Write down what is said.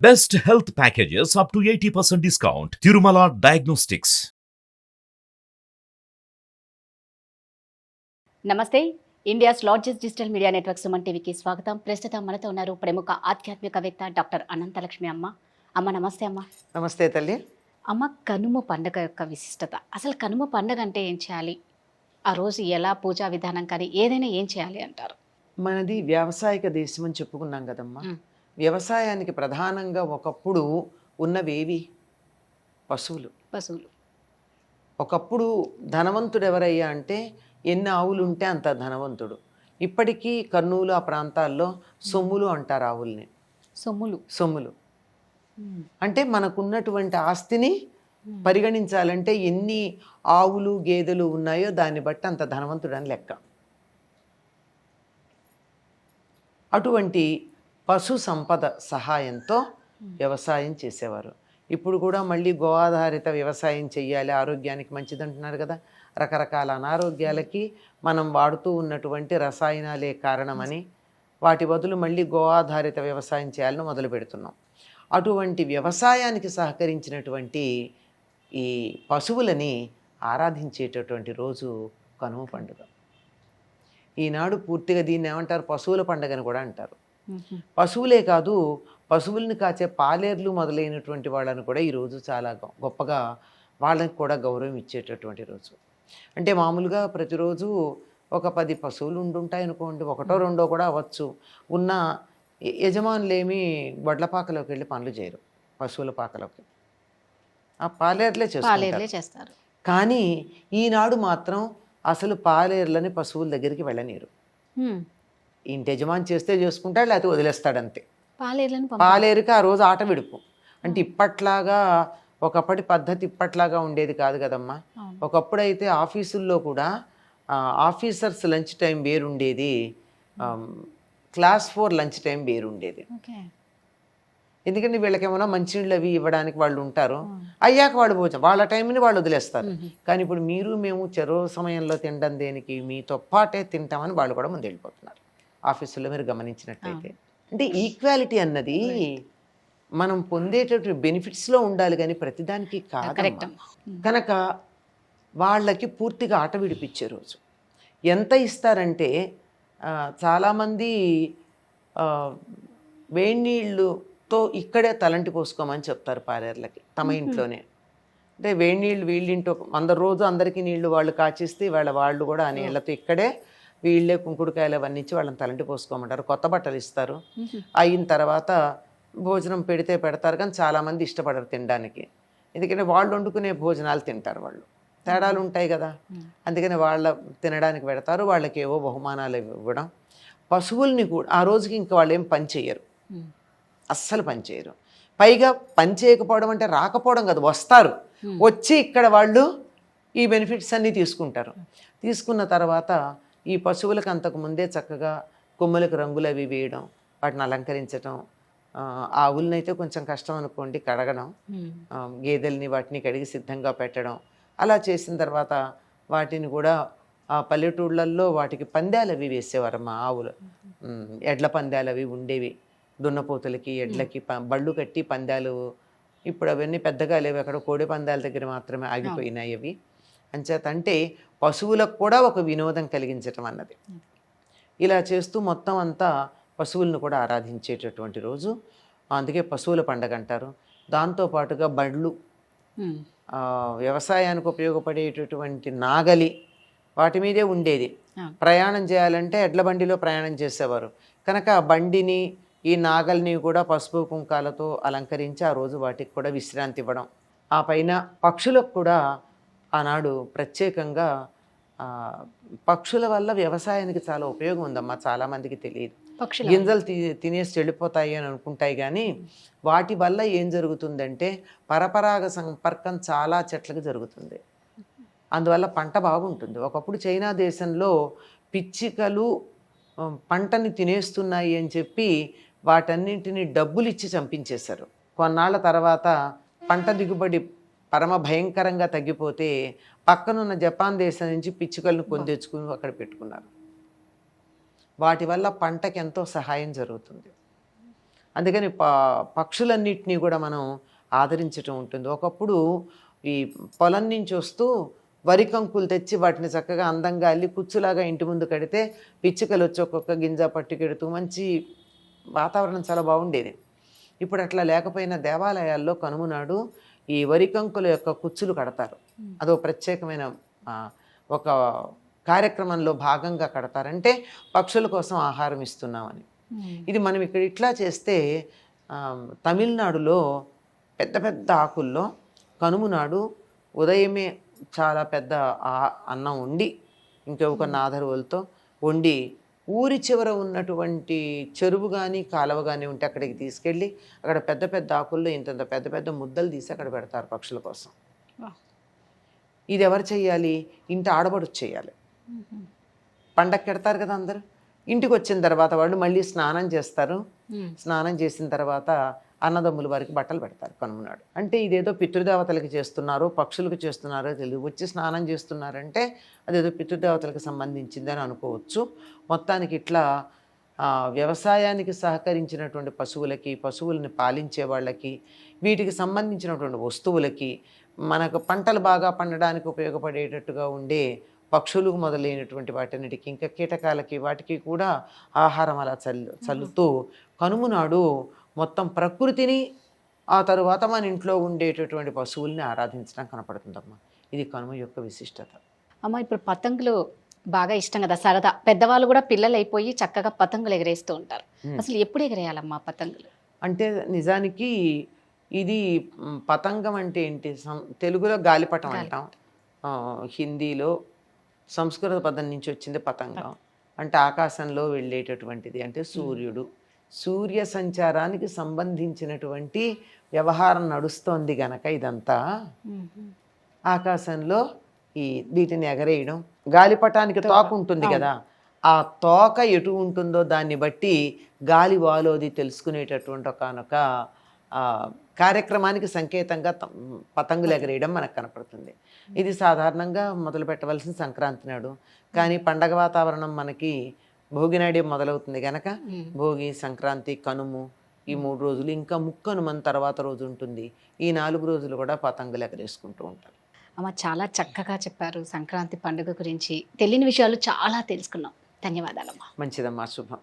Best health packages up to 80% discount. Tirumala Diagnostics. నమస్తే. India's largest digital media network Suman టీవీకి స్వాగతం. ప్రస్తుతం మనతో ఉన్నారు ప్రముఖ ఆధ్యాత్మికవేత్త డాక్టర్ అనంతలక్ష్మి అమ్మ. అమ్మ నమస్తే అమ్మ. నమస్తే తల్లి. అమ్మ, కనుమ పండగ యొక్క విశిష్టత. అసలు కనుమ పండగ అంటే ఏం చేయాలి? ఆ రోజు ఎలా పూజా విధానం కానీ ఏదైనా ఏం చేయాలి అంటారు? మనది వ్యావసాయిక దేశం అని చెప్పుకున్నాం కదమ్మా. మ్. వ్యవసాయానికి ప్రధానంగా ఒకప్పుడు ఉన్నవేవి? పశువులు. పశువులు. ఒకప్పుడు ధనవంతుడు ఎవరయ్యా అంటే ఎన్ని ఆవులు ఉంటే అంత ధనవంతుడు. ఇప్పటికీ కర్నూలు ఆ ప్రాంతాల్లో సొమ్ములు అంటారు ఆవుల్ని. సొమ్ములు. సొమ్ములు మ్. అంటే మనకున్నటువంటి ఆస్తిని పరిగణించాలంటే ఎన్ని ఆవులు గేదెలు ఉన్నాయో దాన్ని బట్టి అంత ధనవంతుడు అని లెక్క. అటువంటి పశు సంపద సహాయంతో వ్యవసాయం చేసేవారు. ఇప్పుడు కూడా మళ్ళీ గో ఆధారిత వ్యవసాయం చేయాలి, ఆరోగ్యానికి మంచిది అంటున్నారు కదా. రకరకాల అనారోగ్యాలకి మనం వాడుతూ ఉన్నటువంటి రసాయనాలే కారణమని వాటి బదులు మళ్ళీ గో ఆధారిత వ్యవసాయం చేయాలని మొదలు పెడుతున్నాం. అటువంటి వ్యవసాయానికి సహకరించినటువంటి ఈ పశువులని ఆరాధించేటటువంటి రోజు కనుమ పండుగ. ఈనాడు పూర్తిగా దీన్ని ఏమంటారు? పశువుల పండుగని కూడా అంటారు. పశువులే కాదు, పశువుల్ని కాచే పాలేర్లు మొదలైనటువంటి వాళ్ళని కూడా ఈరోజు చాలా గొప్పగా వాళ్ళకి కూడా గౌరవం ఇచ్చేటటువంటి రోజు. అంటే మామూలుగా ప్రతిరోజు ఒక 10 పశువులు ఉండుంటాయి అనుకోండి, ఒకటో రెండో కూడా అవ్వచ్చు. ఉన్న యజమానులేమి వడ్లపాకలోకి వెళ్ళి పనులు చేయరు, పశువుల పాకలోకి ఆ పాలేర్లే చేస్తారు. కానీ ఈనాడు మాత్రం అసలు పాలేర్లని పశువుల దగ్గరికి వెళ్ళనీరు. ఇంటి యజమాని చేస్తే చేసుకుంటాడు, లేకపోతే వదిలేస్తాడంతే. పాలేరుకి ఆ రోజు ఆట విడుపు. అంటే ఇప్పట్లాగా ఒకప్పటి పద్ధతి ఇప్పట్లాగా ఉండేది కాదు కదమ్మా. ఒకప్పుడైతే ఆఫీసుల్లో కూడా ఆఫీసర్స్ లంచ్ టైం వేరుండేది, క్లాస్ 4 లంచ్ టైం వేరుండేది. ఎందుకంటే వీళ్ళకేమైనా మంచినీళ్ళు అవి ఇవ్వడానికి వాళ్ళు ఉంటారు, అయ్యాక వాళ్ళు పోవచ్చు, వాళ్ళ టైంని వాళ్ళు వదిలేస్తారు. కానీ ఇప్పుడు మీరు మేము చెరో సమయంలో తినడం దేనికి, మీతో పాటే తింటామని వాళ్ళు కూడా ముందు వెళ్ళిపోతున్నారు ఆఫీసుల్లో మీరు గమనించినట్టయితే. అంటే ఈక్వాలిటీ అన్నది మనం పొందేటటువంటి బెనిఫిట్స్లో ఉండాలి కానీ ప్రతిదానికి కాదు. కనుక వాళ్ళకి పూర్తిగా ఆట విడిపించే రోజు. ఎంత ఇస్తారంటే చాలామంది వేడి నీళ్ళుతో ఇక్కడే తలంటి పోసుకోమని చెప్తారు పాలేర్లకి తమ ఇంట్లోనే. అంటే వేడి నీళ్ళు వీళ్ళింటో రోజు అందరికీ నీళ్లు వాళ్ళు కాచిస్తే వాళ్ళు కూడా ఆ నీళ్లతో ఇక్కడే వీళ్ళే కుంకుడుకాయలు అవన్నీ ఇచ్చి వాళ్ళని తలంటి పోసుకోమంటారు. కొత్త బట్టలు ఇస్తారు. అయిన తర్వాత భోజనం పెడితే పెడతారు, కానీ చాలామంది ఇష్టపడరు తినడానికి. ఎందుకంటే వాళ్ళు వండుకునే భోజనాలు తింటారు, వాళ్ళు తేడాలు ఉంటాయి కదా. అందుకని వాళ్ళ తినడానికి పెడతారు, వాళ్ళకి ఏవో బహుమానాలు ఇవ్వడం. పశువుల్ని కూడా ఆ రోజుకి ఇంకా వాళ్ళు ఏం పని చేయరు, అస్సలు పని చేయరు. పైగా పని చేయకపోవడం అంటే రాకపోవడం కాదు, వస్తారు, వచ్చి ఇక్కడ వాళ్ళు ఈ బెనిఫిట్స్ అన్నీ తీసుకుంటారు. తీసుకున్న తర్వాత ఈ పశువులకు అంతకు ముందే చక్కగా కొమ్ములకు రంగులు అవి వేయడం, వాటిని అలంకరించడం. ఆవులనైతే కొంచెం కష్టం అనుకోండి కడగడం, గేదెల్ని వాటిని కడిగి సిద్ధంగా పెట్టడం. అలా చేసిన తర్వాత వాటిని కూడా పల్లెటూళ్ళల్లో వాటికి పందాలు అవి వేసేవారమ్మా. ఆవులు ఎడ్ల పందాలు అవి ఉండేవి, దున్నపోతులకి ఎడ్లకి బళ్ళు కట్టి పందాలు. ఇప్పుడు అవన్నీ పెద్దగా లేవు, అక్కడ కోడి పందాల దగ్గర మాత్రమే ఆగిపోయినాయి అవి. అంచేత అంటే పశువులకు కూడా ఒక వినోదం కలిగించటం అన్నది. ఇలా చేస్తూ మొత్తం అంతా పశువులను కూడా ఆరాధించేటటువంటి రోజు. అందుకే పశువుల పండగ అంటారు. దాంతోపాటుగా బళ్ళు, వ్యవసాయానికి ఉపయోగపడేటటువంటి నాగలి వాటి మీదే ఉండేది. ప్రయాణం చేయాలంటే ఎడ్ల బండిలో ప్రయాణం చేసేవారు. కనుక ఆ బండిని ఈ నాగల్ని కూడా పసుపు కుంకాలతో అలంకరించి ఆ రోజు వాటికి కూడా విశ్రాంతి ఇవ్వడం. ఆ పైన పక్షులకు కూడా ఆనాడు ప్రత్యేకంగా పక్షుల వల్ల వ్యవసాయానికి చాలా ఉపయోగం ఉందమ్మా. చాలామందికి తెలియదు. గింజలు తినేసి వెళ్ళిపోతాయి అని అనుకుంటాయి, కానీ వాటి వల్ల ఏం జరుగుతుందంటే పరపరాగ సంపర్కం చాలా చెట్లకు జరుగుతుంది. అందువల్ల పంట బాగుంటుంది. ఒకప్పుడు చైనా దేశంలో పిచ్చికలు పంటని తినేస్తున్నాయి అని చెప్పి వాటన్నింటినీ డబ్బులు ఇచ్చి చంపించేశారు. కొన్నాళ్ళ తర్వాత పంట దిగుబడి పరమ భయంకరంగా తగ్గిపోతే పక్కనున్న జపాన్ దేశం నుంచి పిచ్చుకలను తెచ్చుకుని అక్కడ పెట్టుకున్నారు. వాటి వల్ల పంటకి ఎంతో సహాయం జరుగుతుంది. అందుకని పక్షులన్నిటినీ కూడా మనం ఆదరించటం ఉంటుంది. ఒకప్పుడు ఈ పొలం నుంచి వస్తూ వరి కంకులు తెచ్చి వాటిని చక్కగా అందంగా అల్లి కుచ్చులాగా ఇంటి ముందు కడితే పిచ్చుకలు వచ్చి ఒక్కొక్క గింజ పట్టుకెడుతూ మంచి వాతావరణం చాలా బాగుండేది. ఇప్పుడు అట్లా లేకపోయినా దేవాలయాల్లో కనుమ నాడు ఈ వరి కంకుల యొక్క కుచ్చులు కడతారు. అదో ప్రత్యేకమైన ఒక కార్యక్రమంలో భాగంగా కడతారంటే పక్షుల కోసం ఆహారం ఇస్తున్నామని. ఇది మనం ఇక్కడ ఇట్లా చేస్తే తమిళనాడులో పెద్ద పెద్ద ఆకుల్లో కనుమ నాడు ఉదయమే చాలా పెద్ద అన్నం వండి ఇంకొక నాదరువులతో వండి ఊరి చివర ఉన్నటువంటి చెరువు కానీ కాలువ కానీ ఉంటే అక్కడికి తీసుకెళ్ళి అక్కడ పెద్ద పెద్ద ఆకుల్లో ఇంత పెద్ద పెద్ద ముద్దలు తీసి అక్కడ పెడతారు పక్షుల కోసం. ఇది ఎవరు చెయ్యాలి? ఇంటి ఆడబడుచు చేయాలి. పండక్కి పెడతారు కదా అందరూ. ఇంటికి వచ్చిన తర్వాత వాళ్ళు మళ్ళీ స్నానం చేస్తారు. స్నానం చేసిన తర్వాత అన్నదమ్ముల వారికి బట్టలు పెడతారు కనుమ నాడు. అంటే ఇదేదో పితృదేవతలకి చేస్తున్నారో పక్షులకు చేస్తున్నారో తెలియదు. వచ్చి స్నానం చేస్తున్నారంటే అదేదో పితృదేవతలకు సంబంధించిందని అనుకోవచ్చు. మొత్తానికి ఇట్లా వ్యవసాయానికి సహకరించినటువంటి పశువులకి, పశువుల్ని పాలించే వాళ్ళకి, వీటికి సంబంధించినటువంటి వస్తువులకి, మనకు పంటలు బాగా పండడానికి ఉపయోగపడేటట్టుగా ఉండే పక్షులు మొదలైనటువంటి వాటన్నిటికీ, ఇంకా కీటకాలకి, వాటికి కూడా ఆహారం అలా చల్లుతూ కనుమ నాడు మొత్తం ప్రకృతిని, ఆ తరువాత మన ఇంట్లో ఉండేటటువంటి పశువుల్ని ఆరాధించడం కనపడుతుందమ్మా. ఇది కనుమ యొక్క విశిష్టత. అమ్మ, ఇప్పుడు పతంగులు బాగా ఇష్టం కదా, సరదా. పెద్దవాళ్ళు కూడా పిల్లలు అయిపోయి చక్కగా పతంగులు ఎగరేస్తూ ఉంటారు. అసలు ఎప్పుడు ఎగరేయాలమ్మా పతంగులు? అంటే నిజానికి ఇది పతంగం అంటే ఏంటి? తెలుగులో గాలిపటం అంటాం, హిందీలో సంస్కృత పదం నుంచి వచ్చింది పతంగం. అంటే ఆకాశంలో వెళ్ళేటటువంటిది. అంటే సూర్యుడు, సూర్య సంచారానికి సంబంధించినటువంటి వ్యవహారం నడుస్తోంది గనక ఇదంతా ఆకాశంలో వీటిని ఎగరేయడం. గాలిపటానికి తోక ఉంటుంది కదా, ఆ తోక ఎటు ఉంటుందో దాన్ని బట్టి గాలి వాలోది తెలుసుకునేటటువంటి ఒకనొక కార్యక్రమానికి సంకేతంగా పతంగులు ఎగరేయడం మనకు కనపడుతుంది. ఇది సాధారణంగా మొదలు పెట్టవలసిన సంక్రాంతి నాడు. కానీ పండగ వాతావరణం మనకి భోగి నాడే మొదలవుతుంది కనుక భోగి, సంక్రాంతి, కనుము ఈ 3 రోజులు, ఇంకా ముక్కనుమని తర్వాత రోజు ఉంటుంది. ఈ 4 రోజులు కూడా పతంగులు ఎగరేసుకుంటూ ఉంటారు. అమ్మ, చాలా చక్కగా చెప్పారు సంక్రాంతి పండుగ గురించి. తెలియని విషయాలు చాలా తెలుసుకున్నాం. ధన్యవాదాలమ్మా. మంచిదమ్మా, శుభం.